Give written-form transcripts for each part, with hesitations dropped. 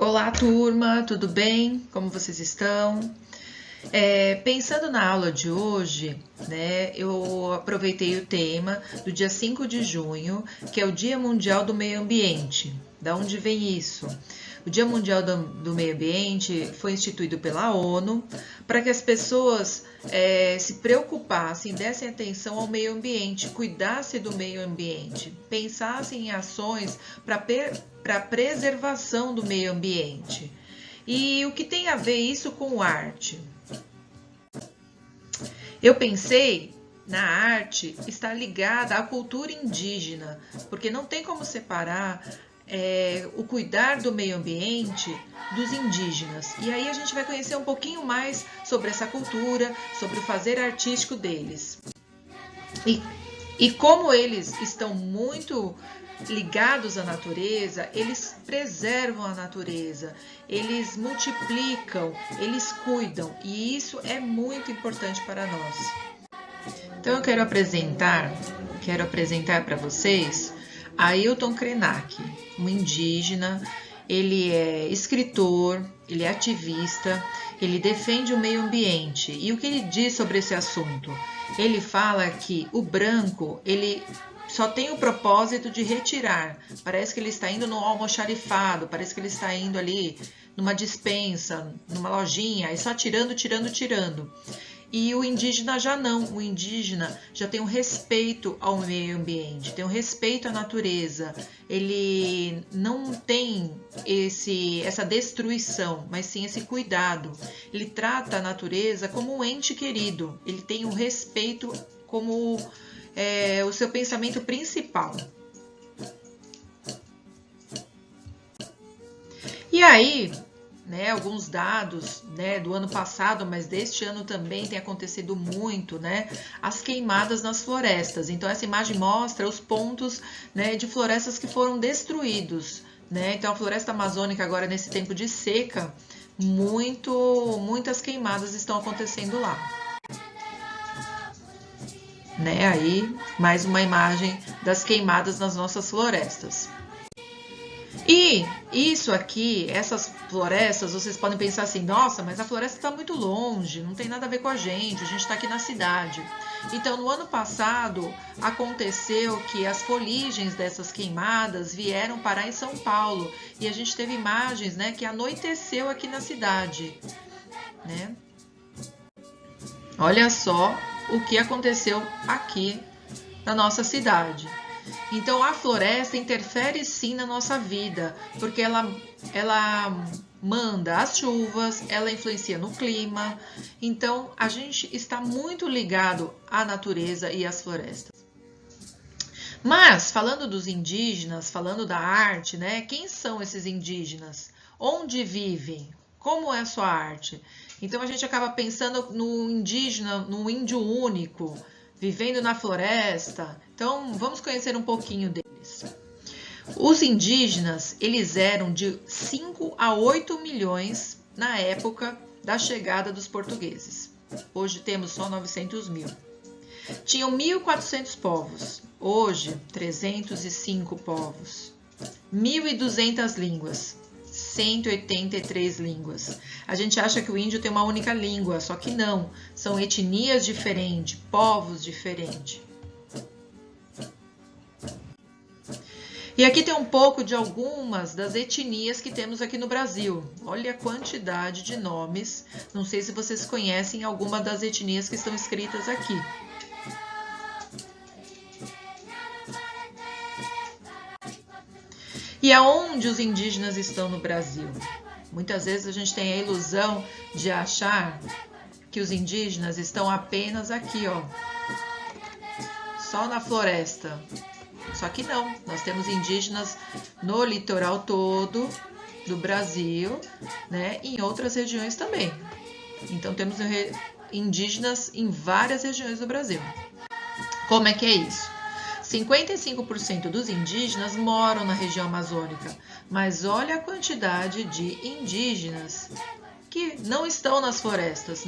Olá, turma, tudo bem? Como vocês estão? Pensando na aula de hoje, né, eu aproveitei o tema do dia 5 de junho, que é o Dia Mundial do Meio Ambiente. Da onde vem isso? O Dia Mundial do Meio Ambiente foi instituído pela ONU para que as pessoas se preocupassem, dessem atenção ao meio ambiente, cuidassem do meio ambiente, pensassem em ações para a preservação do meio ambiente. E o que tem a ver isso com arte? Eu pensei na arte está ligada à cultura indígena, porque não tem como separar o cuidar do meio ambiente dos indígenas. E aí a gente vai conhecer um pouquinho mais sobre essa cultura, sobre o fazer artístico deles. E como eles estão muito ligados à natureza, eles preservam a natureza, eles multiplicam, eles cuidam, e isso é muito importante para nós. Então eu quero apresentar para vocês Ailton Krenak, um indígena. Ele é escritor, ele é ativista, ele defende o meio ambiente. E o que ele diz sobre esse assunto? Ele fala que o branco, ele só tem o propósito de retirar. Parece que ele está indo no almoxarifado, parece que ele está indo ali numa despensa, numa lojinha, e só tirando. E o indígena já não, o indígena já tem um respeito ao meio ambiente, tem um respeito à natureza, ele não tem essa destruição, mas sim esse cuidado. Ele trata a natureza como um ente querido, ele tem um respeito como o seu pensamento principal. E aí, alguns dados do ano passado, mas deste ano também tem acontecido muito, as queimadas nas florestas. Então essa imagem mostra os pontos de florestas que foram destruídos. Então a floresta amazônica agora nesse tempo de seca, muitas queimadas estão acontecendo lá. Aí mais uma imagem das queimadas nas nossas florestas. E isso aqui, essas florestas, vocês podem pensar assim, nossa, mas a floresta está muito longe, não tem nada a ver com a gente está aqui na cidade. Então, no ano passado, aconteceu que as foligens dessas queimadas vieram parar em São Paulo. E a gente teve imagens, que anoiteceu aqui na cidade. Olha só o que aconteceu aqui na nossa cidade. Então a floresta interfere sim na nossa vida, porque ela manda as chuvas, ela influencia no clima. Então a gente está muito ligado à natureza e às florestas. Mas falando dos indígenas, falando da arte, quem são esses indígenas? Onde vivem? Como é a sua arte? Então a gente acaba pensando no indígena, no índio único, vivendo na floresta. Então, vamos conhecer um pouquinho deles. Os indígenas, eles eram de 5 a 8 milhões na época da chegada dos portugueses. Hoje temos só 900 mil. Tinham 1.400 povos. Hoje, 305 povos. 1.200 línguas. 183 línguas. A gente acha que o índio tem uma única língua, só que não. São etnias diferentes, povos diferentes. E aqui tem um pouco de algumas das etnias que temos aqui no Brasil. Olha a quantidade de nomes. Não sei se vocês conhecem alguma das etnias que estão escritas aqui. E aonde os indígenas estão no Brasil? Muitas vezes a gente tem a ilusão de achar que os indígenas estão apenas aqui, ó, só na floresta. Só que não, nós temos indígenas no litoral todo do Brasil, e em outras regiões também. Então temos indígenas em várias regiões do Brasil. Como é que é isso? 55% dos indígenas moram na região amazônica, mas olha a quantidade de indígenas que não estão nas florestas,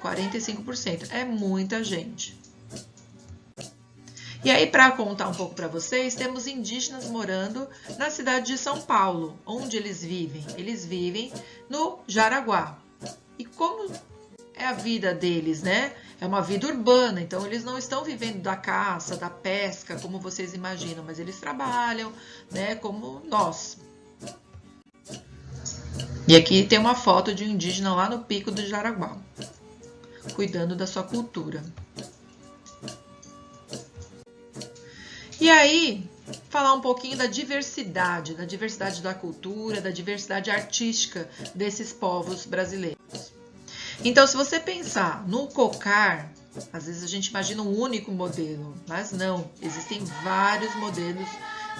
45%. É muita gente. E aí, para contar um pouco para vocês, temos indígenas morando na cidade de São Paulo. Onde eles vivem? Eles vivem no Jaraguá. E como é a vida deles, né? É uma vida urbana, então eles não estão vivendo da caça, da pesca, como vocês imaginam, mas eles trabalham, né, como nós. E aqui tem uma foto de um indígena lá no Pico do Jaraguá, cuidando da sua cultura. E aí, falar um pouquinho da diversidade da cultura, da diversidade artística desses povos brasileiros. Então, se você pensar no cocar, às vezes a gente imagina um único modelo, mas não, existem vários modelos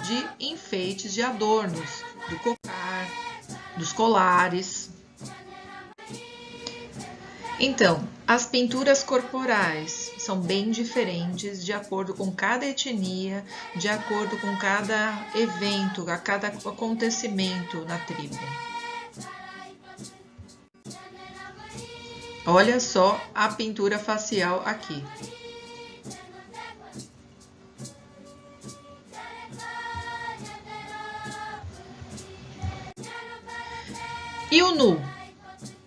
de enfeites, de adornos, do cocar, dos colares. Então, as pinturas corporais são bem diferentes de acordo com cada etnia, de acordo com cada evento, a cada acontecimento na tribo. Olha só a pintura facial aqui. E o nu?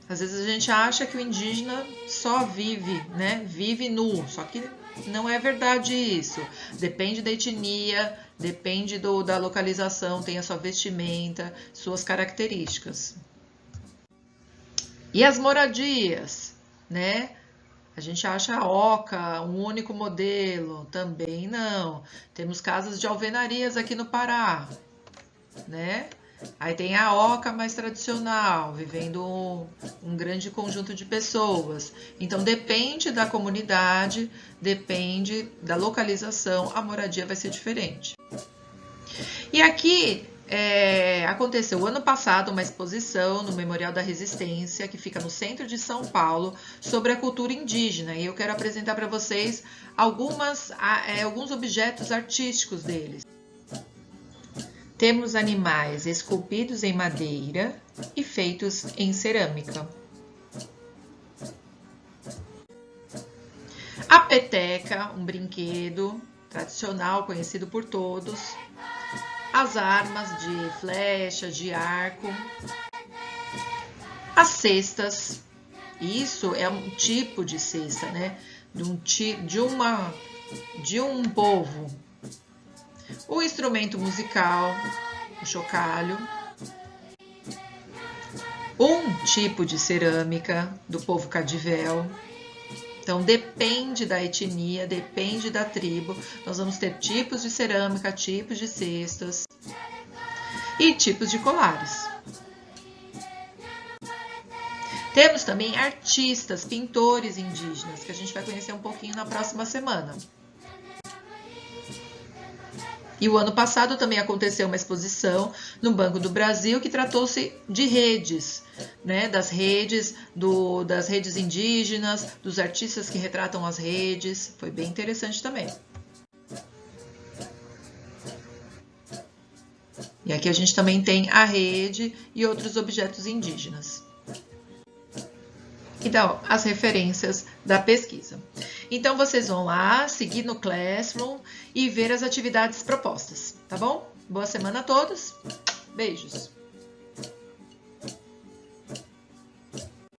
Às vezes a gente acha que o indígena só vive, né? Vive nu, só que não é verdade isso. Depende da etnia, depende da localização, tem a sua vestimenta, suas características. E as moradias, né? A gente acha a oca um único modelo, também não. Temos casas de alvenarias aqui no Pará, né? Aí tem a oca mais tradicional, vivendo um grande conjunto de pessoas. Então depende da comunidade, depende da localização, a moradia vai ser diferente. E aqui aconteceu ano passado uma exposição no Memorial da Resistência, que fica no centro de São Paulo, sobre a cultura indígena. E eu quero apresentar para vocês alguns objetos artísticos deles. Temos animais esculpidos em madeira e feitos em cerâmica. A peteca, um brinquedo tradicional conhecido por todos. As armas de flecha, de arco. As cestas. Isso é um tipo de cesta, né? De um povo. O instrumento musical, o chocalho. Um tipo de cerâmica do povo Cadivel. Então, depende da etnia, depende da tribo. Nós vamos ter tipos de cerâmica, tipos de cestas e tipos de colares. Temos também artistas, pintores indígenas, que a gente vai conhecer um pouquinho na próxima semana. E o ano passado também aconteceu uma exposição no Banco do Brasil que tratou-se de redes, né? Das redes indígenas, dos artistas que retratam as redes. Foi bem interessante também. E aqui a gente também tem a rede e outros objetos indígenas. E dá as referências da pesquisa. Então, vocês vão lá, seguir no Classroom e ver as atividades propostas, tá bom? Boa semana a todos. Beijos!